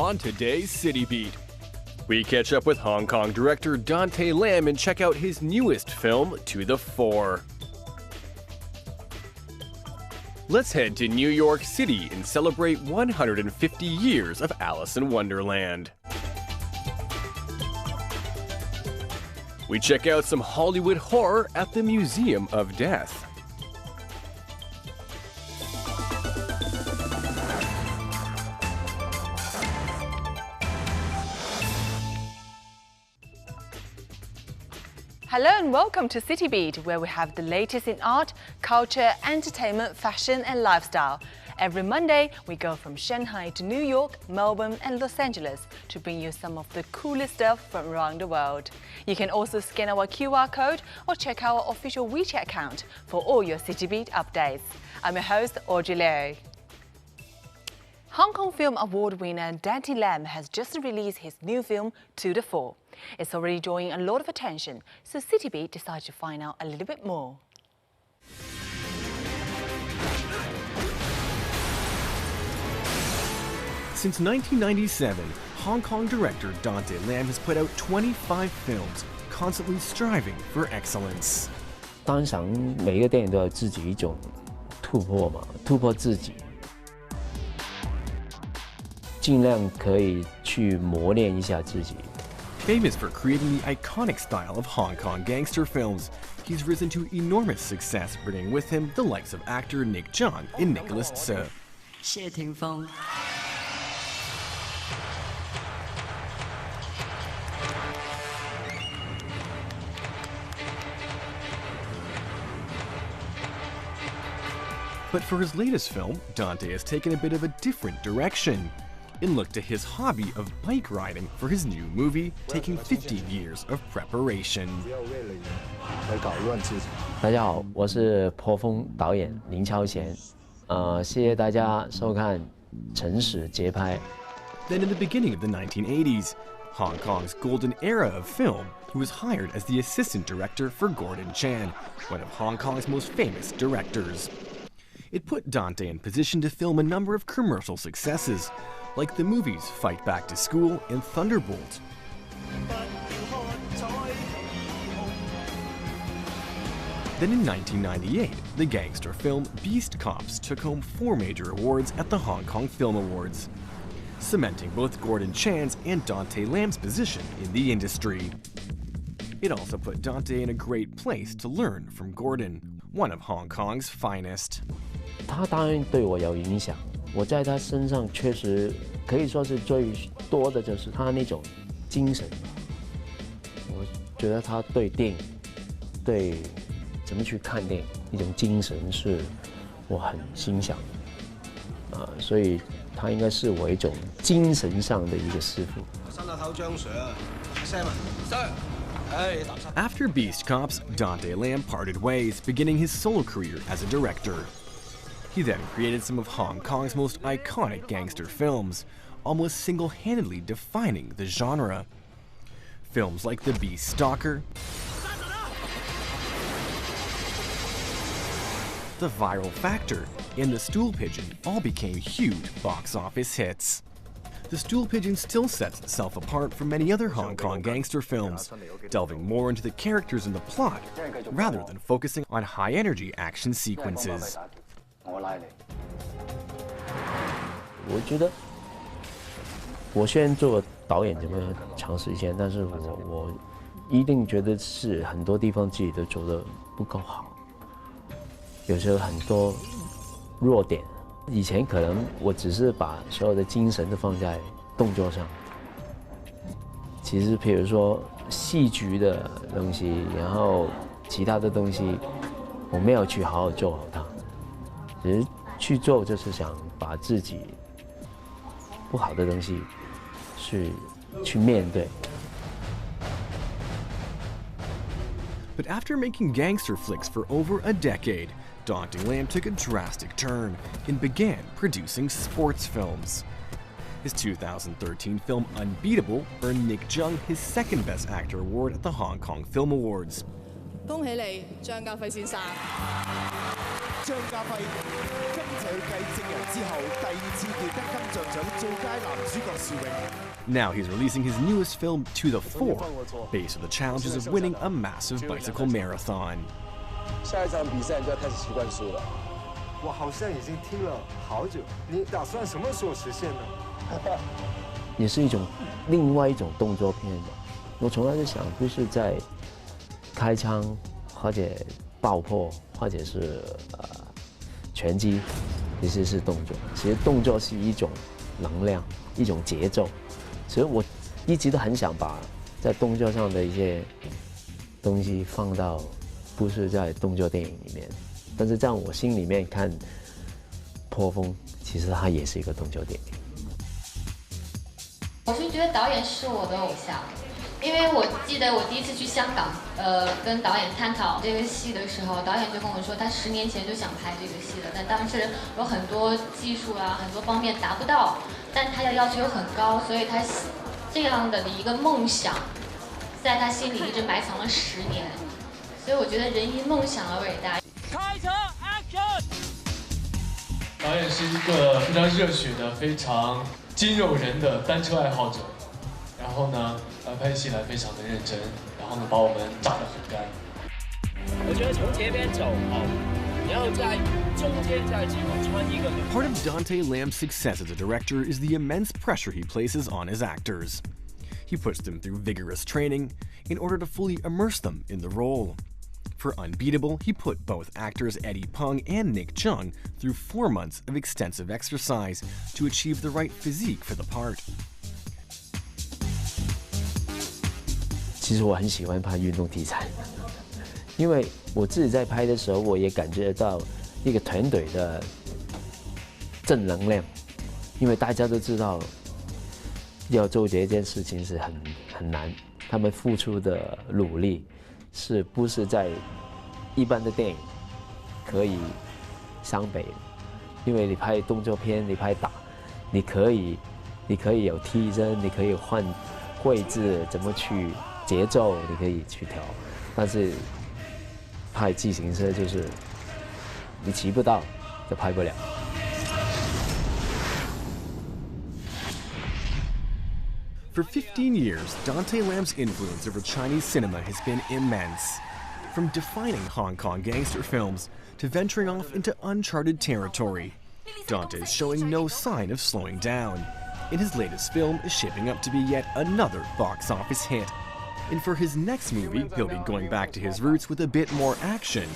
On today's City Beat, we catch up with Hong Kong director Dante Lam and check out his newest film, To the Fore. Let's head to New York City and celebrate 150 years of Alice in Wonderland. We check out some Hollywood horror at the Museum of Death. Hello and welcome to City Beat, where we have the latest in art, culture, entertainment, fashion and lifestyle. Every Monday, we go from Shanghai to New York, Melbourne and Los Angeles to bring you some of the coolest stuff from around the world. You can also scan our QR code or check our official WeChat account for all your City Beat updates. I'm your host, Audrey Leo. Hong Kong Film Award winner Dante Lam has just released his new film, To the Fore. It's already drawing a lot of attention, so City Beat decided to find out a little bit more. Since 1997, Hong Kong director Dante Lam has put out 25 films, constantly striving for excellence. 当然想每一个电影都有自己一种突破嘛，突破自己。 尽量可以去磨练一下自己。 Famous for creating the iconic style of Hong Kong gangster films, he's risen to enormous success, bringing with him the likes of actor Nick John and Nicholas Tse. 谢霆锋。 But for his latest film, Dante has taken a bit of a different direction and looked to his hobby of bike riding for his new movie, taking 15 years of preparation. 大家好，我是破风导演林超贤，谢谢大家收看《城市节拍》。 Then in the beginning of the 1980s, Hong Kong's golden era of film, he was hired as the assistant director for Gordon Chan, one of Hong Kong's most famous directors. It put Dante in position to film a number of commercial successes, like the movies Fight Back to School and Thunderbolt. Then in 1998, the gangster film Beast Cops took home 4 major awards at the Hong Kong Film Awards, cementing both Gordon Chan's and Dante Lam's position in the industry. It also put Dante in a great place to learn from Gordon, one of Hong Kong's finest. 他当然对我有影响，我在他身上确实可以说是最多的就是他那种精神。我觉得他对电影，对怎么去看电影一种精神是我很欣赏的，所以他应该是我一种精神上的一个师傅。伸下頭張 Sir，Sam，Sir。 After Beast Cops, Dante Lam parted ways, beginning his solo career as a director. He then created some of Hong Kong's most iconic gangster films, almost single-handedly defining the genre. Films like The Beast Stalker, The Viral Factor, and The Stool Pigeon all became huge box office hits. The Stool Pigeon still sets itself apart from many other Hong Kong gangster films, delving more into the characters and the plot, rather than focusing on high-energy action sequences. 我觉得，我虽然做导演这么长时间，但是我一定觉得是很多地方自己都做得不够好，有时候很多弱点。 以前可能我只是把所有的精神都放在动作上，其实比如说戏剧的东西，然后其他的东西，我没有去好好做好它，只是去做就是想把自己不好的东西去面对。 But after making gangster flicks for over a decade, Dante Lam took a drastic turn and began producing sports films. His 2013 film Unbeatable earned Nick John his second Best Actor award at the Hong Kong Film Awards. 恭喜你，張家輝先生。張家輝，今次繼《證人》之後，第2次奪得金像獎最佳男主角殊榮。Now he's releasing his newest film, To the Fore, based on the challenges of winning a massive bicycle marathon. 下一场比赛你就要开始习惯输了。我好像已经听了好久，你打算什么时候实现呢？也是另外一种动作片。我从来就想，不是在开枪或者爆破，或者是拳击，其实是动作。其实动作是一种能量，一种节奏。所以我一直都很想把在动作上的一些东西放到，不是在动作电影里面，但是在我心里面看《破风》，其实它也是一个动作电影。我是觉得导演是我的偶像，因为我记得我第一次去香港，跟导演探讨这个戏的时候，导演就跟我说，他10年前就想拍这个戏了，但当时有很多技术啊，很多方面达不到，但他的要求很高，所以他这样的一个梦想，在他心里一直埋藏了10年，所以我觉得人因梦想而伟大。开车 ，Action！ 导演是一个非常热血的、非常筋肉人的单车爱好者，然后呢，拍起来非常的认真，然后呢，把我们炸得很干。我觉得从前边走好，然后在中间再前面穿一个。Part of Dante Lam's success as a director is the immense pressure he places on his actors. He puts them through vigorous training in order to fully immerse them in the role. For Unbeatable, he put both actors Eddie Peng and Nick Chung through 4 months of extensive exercise to achieve the right physique for the part. 其实我很喜欢拍运动题材，因为我自己在拍的时候，我也感觉到一个团队的正能量，因为大家都知道要做这件事情是很难，他们付出的努力是不是在一般的电影可以相比的？因为你拍动作片，你拍打，你可以有替身，你可以换位置，怎么去节奏，你可以去调，但是拍自行车就是你骑不到就拍不了。For 15 years, Dante Lam's influence over Chinese cinema has been immense. From defining Hong Kong gangster films to venturing off into uncharted territory, Dante is showing no sign of slowing down. And his latest film is shaping up to be yet another box office hit. And for his next movie, he'll be going back to his roots with a bit more action,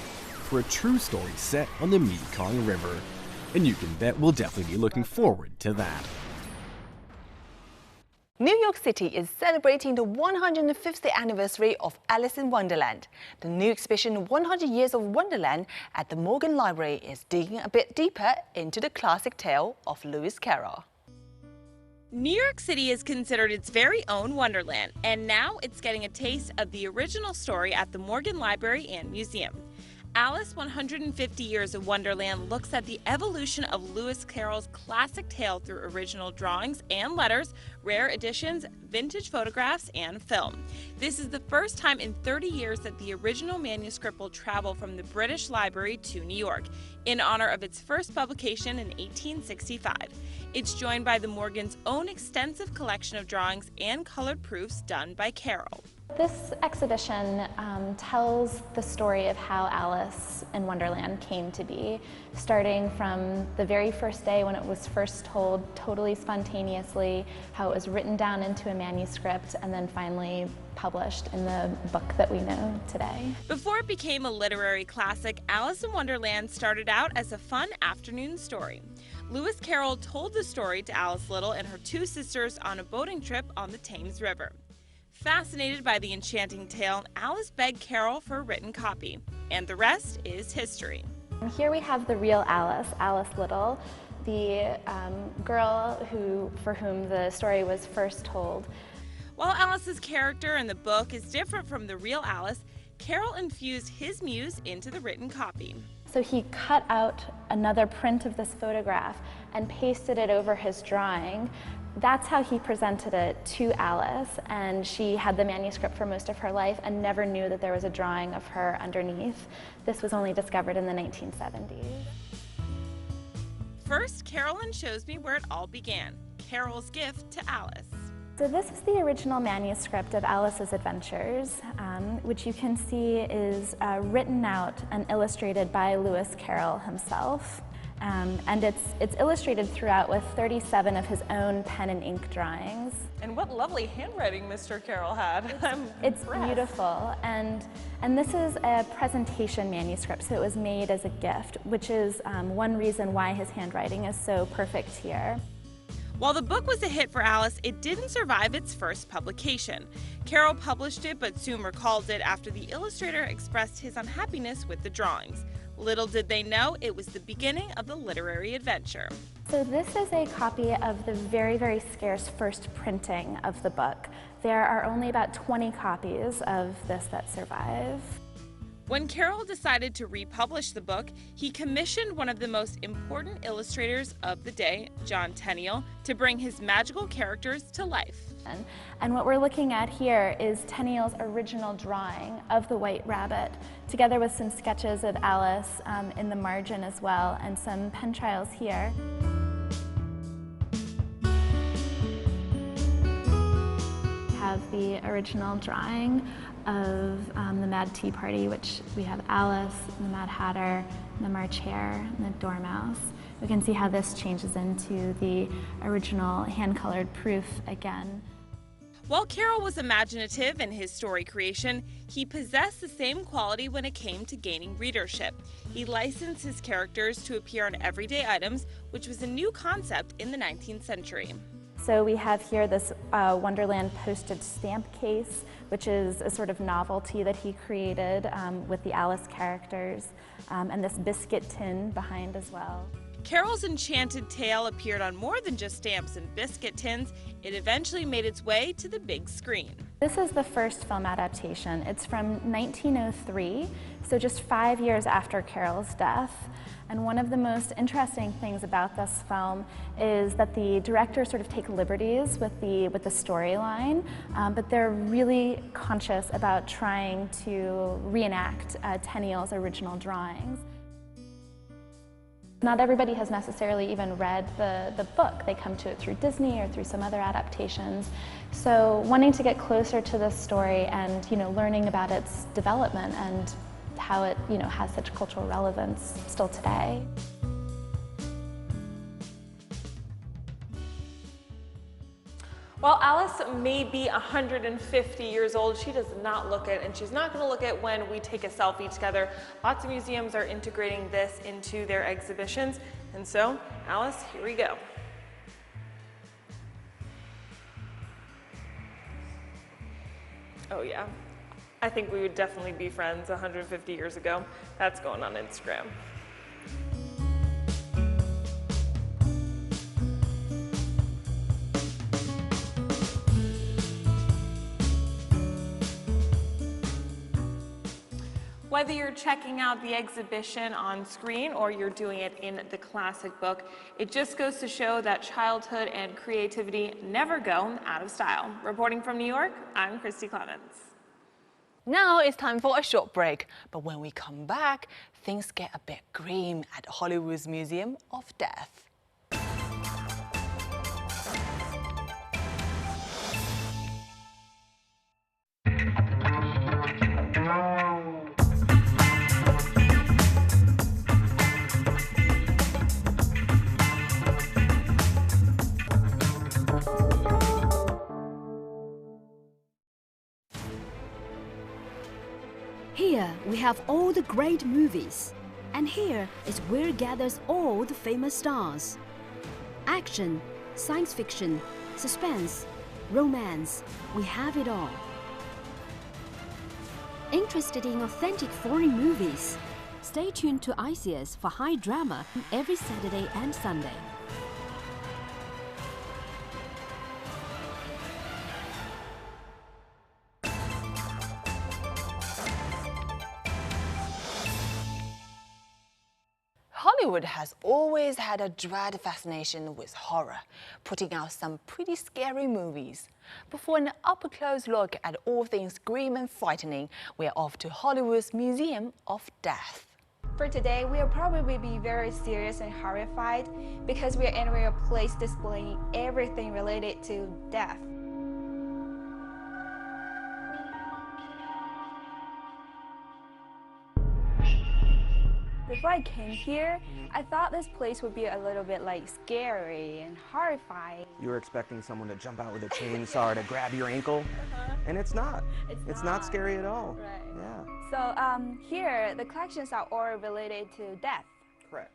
for a true story set on the Mekong River. And you can bet we'll definitely be looking forward to that. New York City is celebrating the 150th anniversary of Alice in Wonderland. The new exhibition 100 Years of Wonderland at the Morgan Library is digging a bit deeper into the classic tale of Lewis Carroll. New York City is considered its very own Wonderland, and now it's getting a taste of the original story at the Morgan Library and Museum. Alice 150 Years of Wonderland looks at the evolution of Lewis Carroll's classic tale through original drawings and letters, rare editions, vintage photographs, and film. This is the first time in 30 years that the original manuscript will travel from the British Library to New York, in honor of its first publication in 1865. It's joined by the Morgan's own extensive collection of drawings and colored proofs done by Carroll. This exhibition tells the story of how Alice in Wonderland came to be, starting from the very first day when it was first told totally spontaneously, how it was written down into a manuscript, and then finally published in the book that we know today. Before it became a literary classic, Alice in Wonderland started out as a fun afternoon story. Lewis Carroll told the story to Alice Little and her 2 sisters on a boating trip on the Thames River. Fascinated by the enchanting tale, Alice begged Carroll for a written copy, and the rest is history. Here we have the real Alice, Alice Little, the girl for whom the story was first told. While Alice's character in the book is different from the real Alice, Carroll infused his muse into the written copy. So he cut out another print of this photograph and pasted it over his drawing, That's how he presented it to Alice, and she had the manuscript for most of her life and never knew that there was a drawing of her underneath. This was only discovered in the 1970s. First, Carolyn shows me where it all began, Carol's gift to Alice. So this is the original manuscript of Alice's Adventures, which you can see is written out and illustrated by Lewis Carroll himself. And it's illustrated throughout with 37 of his own pen and ink drawings. And what lovely handwriting Mr. Carroll had. It's beautiful, and this is a presentation manuscript, so it was made as a gift, which is one reason why his handwriting is so perfect here. While the book was a hit for Alice, it didn't survive its first publication. Carroll published it, but soon recalled it after the illustrator expressed his unhappiness with the drawings. Little did they know, it was the beginning of the literary adventure. So this is a copy of the very, very scarce first printing of the book. There are only about 20 copies of this that survive. When Carroll decided to republish the book, he commissioned one of the most important illustrators of the day, John Tenniel, to bring his magical characters to life. And what we're looking at here is Tenniel's original drawing of the White Rabbit, together with some sketches of Alice in the margin as well, and some pen trials here. We have the original drawing of the Mad Tea Party, which we have Alice, the Mad Hatter, the March Hare, and the Dormouse. We can see how this changes into the original hand-colored proof again. While Carroll was imaginative in his story creation, he possessed the same quality when it came to gaining readership. He licensed his characters to appear on everyday items, which was a new concept in the 19th century. So we have here this Wonderland postage stamp case, which is a sort of novelty that he created with the Alice characters, and this biscuit tin behind as well. Carroll's enchanted tale appeared on more than just stamps and biscuit tins. It eventually made its way to the big screen. This is the first film adaptation. It's from 1903, so just 5 years after Carroll's death. And one of the most interesting things about this film is that the directors sort of take liberties with the storyline, but they're really conscious about trying to reenact Tenniel's original drawings. Not everybody has necessarily even read the book. They come to it through Disney or through some other adaptations. So wanting to get closer to this story and learning about its development and how it has such cultural relevance still today. While Alice may be 150 years old, she does not look it, and she's not going to look it when we take a selfie together. Lots of museums are integrating this into their exhibitions, and so, Alice, here we go. Oh yeah, I think we would definitely be friends 150 years ago. That's going on Instagram. Whether you're checking out the exhibition on screen or you're doing it in the classic book, it just goes to show that childhood and creativity never go out of style. Reporting from New York, I'm Christy Clements. Now it's time for a short break, but when we come back, things get a bit grim at Hollywood's Museum of Death. Here we have all the great movies, and here is where it gathers all the famous stars. Action, science fiction, suspense, romance, we have it all. Interested in authentic foreign movies? Stay tuned to ICS for high drama every Saturday and Sunday. Hollywood has always had a dread fascination with horror, putting out some pretty scary movies. But for an up-close look at all things grim and frightening, we're off to Hollywood's Museum of Death. For today, we'll probably be very serious and horrified because we are entering a place displaying everything related to death. Before I came here, I thought this place would be a little bit like scary and horrifying. You were expecting someone to jump out with a chainsaw to grab your ankle, and it's not. It's not scary at all. Right. Yeah. So here, the collections are all related to death. Correct.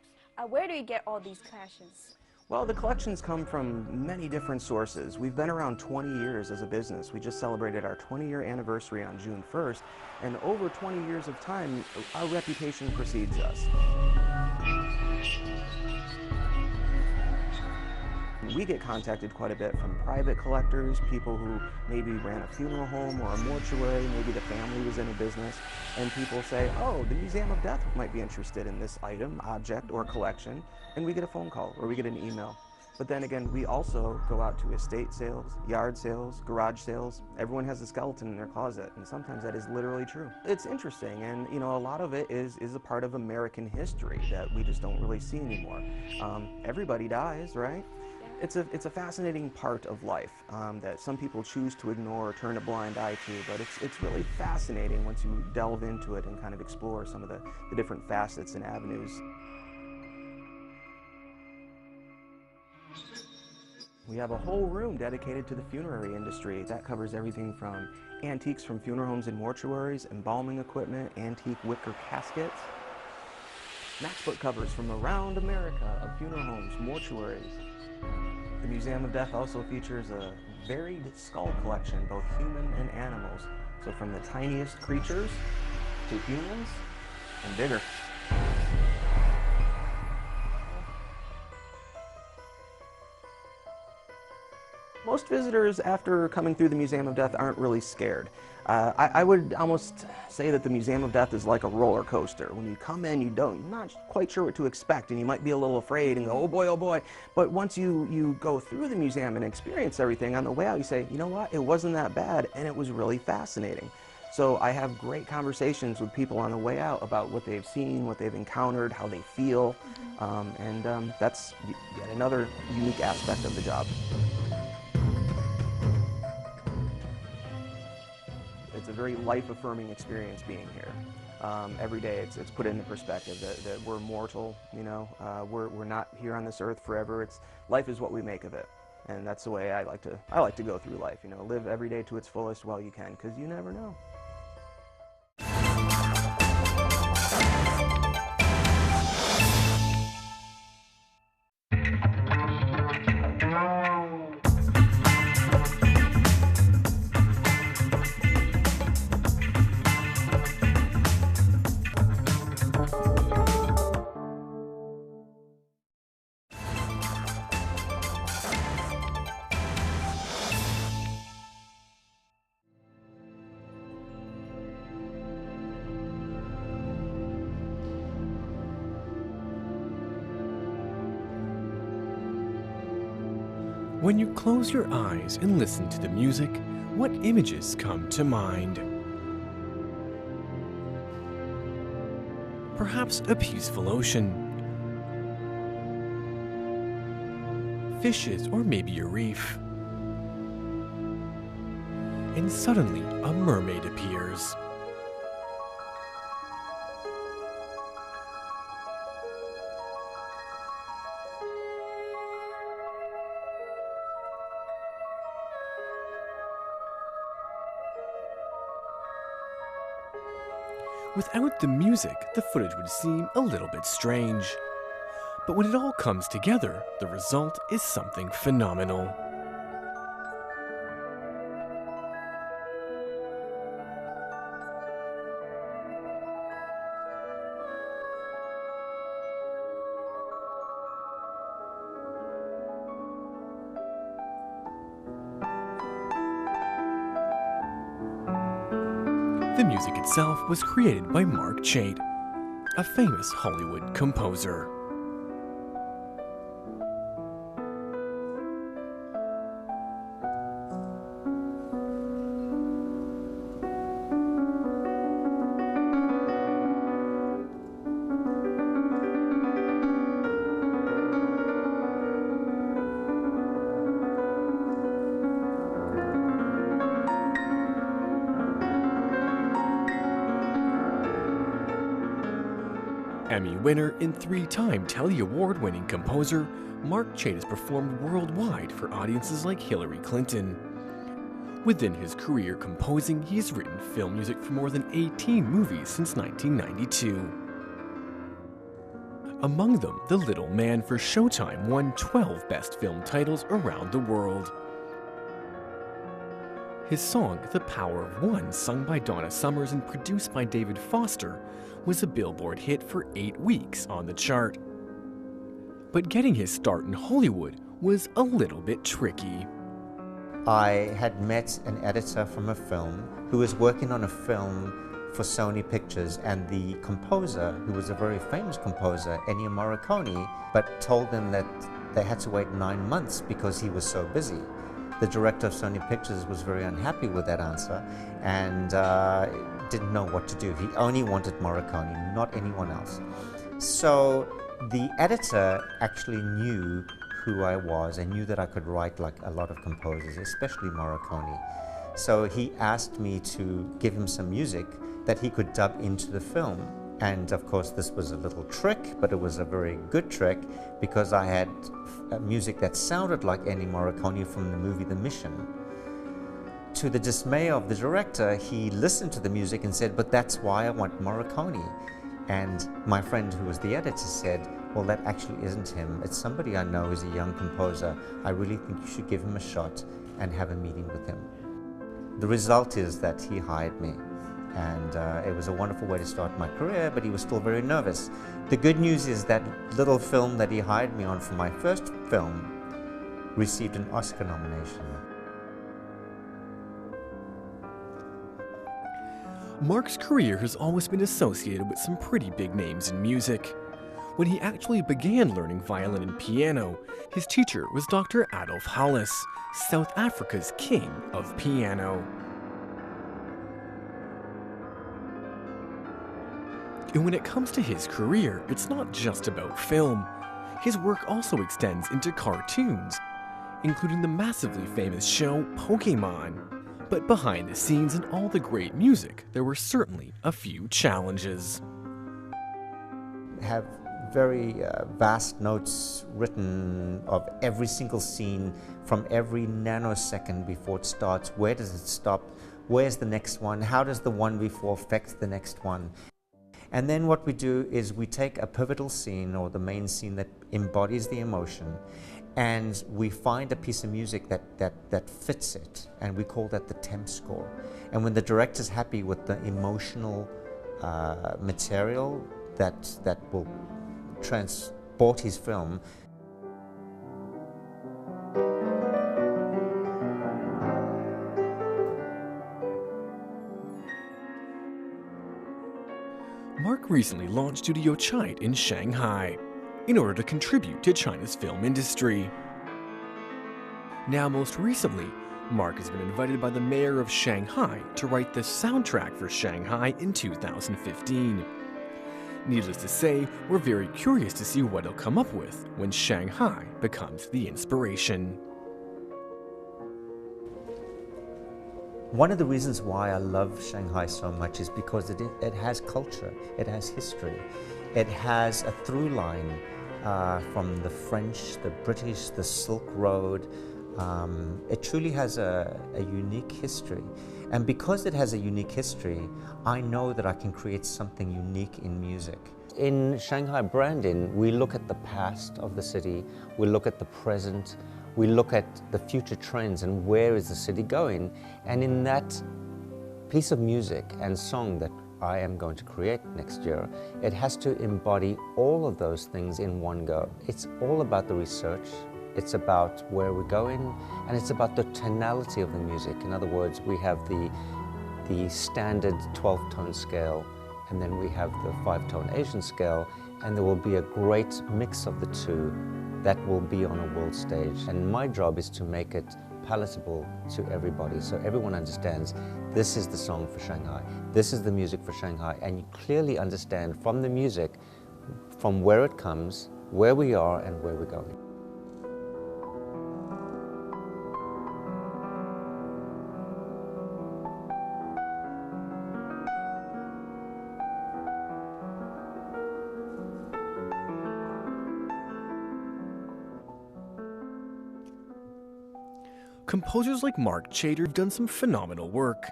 Where do you get all these collections? Well, the collections come from many different sources. We've been around 20 years as a business. We just celebrated our 20-year anniversary on June 1st, and over 20 years of time, our reputation precedes us. We get contacted quite a bit from private collectors, people who maybe ran a funeral home or a mortuary, maybe the family was in a business, and people say, oh, the Museum of Death might be interested in this item, object, or collection, and we get a phone call or we get an email. But then again, we also go out to estate sales, yard sales, garage sales. Everyone has a skeleton in their closet, and sometimes that is literally true. It's interesting, and you know, a lot of it is a part of American history that we just don't really see anymore. Everybody dies, right? It's a fascinating part of life that some people choose to ignore or turn a blind eye to, but it's really fascinating once you delve into it and kind of explore some of the different facets and avenues. We have a whole room dedicated to the funerary industry. That covers everything from antiques from funeral homes and mortuaries, embalming equipment, antique wicker caskets, matchbook covers from around America of funeral homes, mortuaries. The Museum of Death also features a varied skull collection, both human and animals. So from the tiniest creatures to humans and bigger. Most visitors, after coming through the Museum of Death, aren't really scared. I would almost say that the Museum of Death is like a roller coaster. When you come in, you're not quite sure what to expect, and you might be a little afraid and go, oh boy, oh boy. But once you go through the museum and experience everything, on the way out you say, you know what, it wasn't that bad, and it was really fascinating. So I have great conversations with people on the way out about what they've seen, what they've encountered, how they feel, and that's yet another unique aspect of the job. It's a very life-affirming experience being here. Every day it's put into perspective that we're mortal, you know, we're not here on this earth forever. Life is what we make of it. And that's the way I like to go through life, you know, live every day to its fullest while you can, because you never know. When you close your eyes and listen to the music, what images come to mind? Perhaps a peaceful ocean, fishes, or maybe a reef. And suddenly, a mermaid appears. Without the music, the footage would seem a little bit strange. But when it all comes together, the result is something phenomenal. The music itself was created by Mark Chait, a famous Hollywood composer. Emmy winner and 3-time Telly Award-winning composer, Mark Chain has performed worldwide for audiences like Hillary Clinton. Within his career composing, he's written film music for more than 18 movies since 1992. Among them, The Little Man for Showtime won 12 Best Film titles around the world. His song, The Power of One, sung by Donna Summers and produced by David Foster, was a Billboard hit for 8 weeks on the chart. But getting his start in Hollywood was a little bit tricky. I had met an editor from a film who was working on a film for Sony Pictures, and the composer, who was a very famous composer, Ennio Morricone, but told them that they had to wait 9 months because he was so busy. The director of Sony Pictures was very unhappy with that answer and didn't know what to do. He only wanted Morricone, not anyone else. So the editor actually knew who I was and knew that I could write like a lot of composers, especially Morricone. So he asked me to give him some music that he could dub into the film. And of course this was a little trick, but it was a very good trick because I had music that sounded like Ennio Morricone from the movie The Mission. To the dismay of the director, he listened to the music and said, "But that's why I want Morricone." And my friend who was the editor said, "Well, that actually isn't him. It's somebody I know who's a young composer. I really think you should give him a shot and have a meeting with him." The result is that he hired me. And it was a wonderful way to start my career, but he was still very nervous. The good news is that little film that he hired me on for my first film received an Oscar nomination. Mark's career has always been associated with some pretty big names in music. When he actually began learning violin and piano, his teacher was Dr. Adolf Halles, South Africa's king of piano. And when it comes to his career, it's not just about film. His work also extends into cartoons, including the massively famous show Pokémon. But behind the scenes and all the great music, there were certainly a few challenges. Have very vast notes written of every single scene from every nanosecond before it starts. Where does it stop? Where's the next one? How does the one before affect the next one? And then what we do is we take a pivotal scene or the main scene that embodies the emotion, and we find a piece of music that fits it, and we call that the temp score. And when the director's happy with the emotional material that will transport his film, Mark recently launched Studio Chite in Shanghai in order to contribute to China's film industry. Now, most recently, Mark has been invited by the mayor of Shanghai to write the soundtrack for Shanghai in 2015. Needless to say, we're very curious to see what he'll come up with when Shanghai becomes the inspiration. One of the reasons why I love Shanghai so much is because it has culture, it has history, it has a through line from the French, the British, the Silk Road. It truly has a unique history. And because it has a unique history, I know that I can create something unique in music. In Shanghai branding, we look at the past of the city, we look at the present, we look at the future trends and where is the city going. And in that piece of music and song that I am going to create next year, it has to embody all of those things in one go. It's all about the research, it's about where we're going, and it's about the tonality of the music. In other words, we have the standard 12-tone scale, and then we have the 5-tone Asian scale, and there will be a great mix of the two that will be on a world stage. And my job is to make it palatable to everybody, so everyone understands this is the song for Shanghai, this is the music for Shanghai, and you clearly understand from the music, from where it comes, where we are, and where we're going. composers like Mark Chater have done some phenomenal work.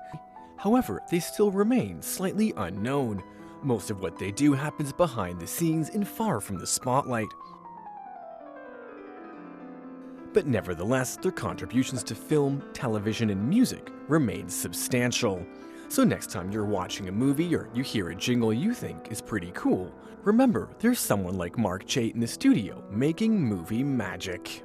However, they still remain slightly unknown. Most of what they do happens behind the scenes and far from the spotlight. But nevertheless, their contributions to film, television, and music remain substantial. So next time you're watching a movie or you hear a jingle you think is pretty cool, remember there's someone like Mark Chater in the studio making movie magic.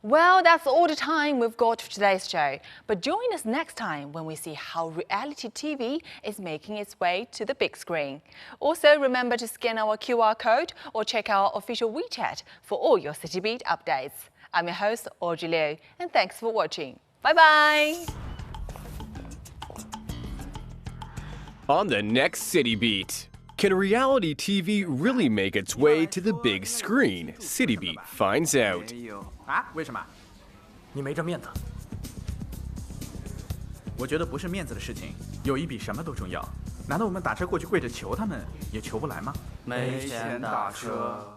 Well, that's all the time we've got for today's show. But join us next time when we see how reality TV is making its way to the big screen. Also, remember to scan our QR code or check our official WeChat for all your City Beat updates. I'm your host, Audrey Liu, and thanks for watching. Bye-bye! On the next City Beat. Can reality TV really make its way to the big screen? City Beat finds out. 啊？为什么？你没这面子。我觉得不是面子的事情，友谊比什么都重要。难道我们打车过去跪着求他们，也求不来吗？没钱打车。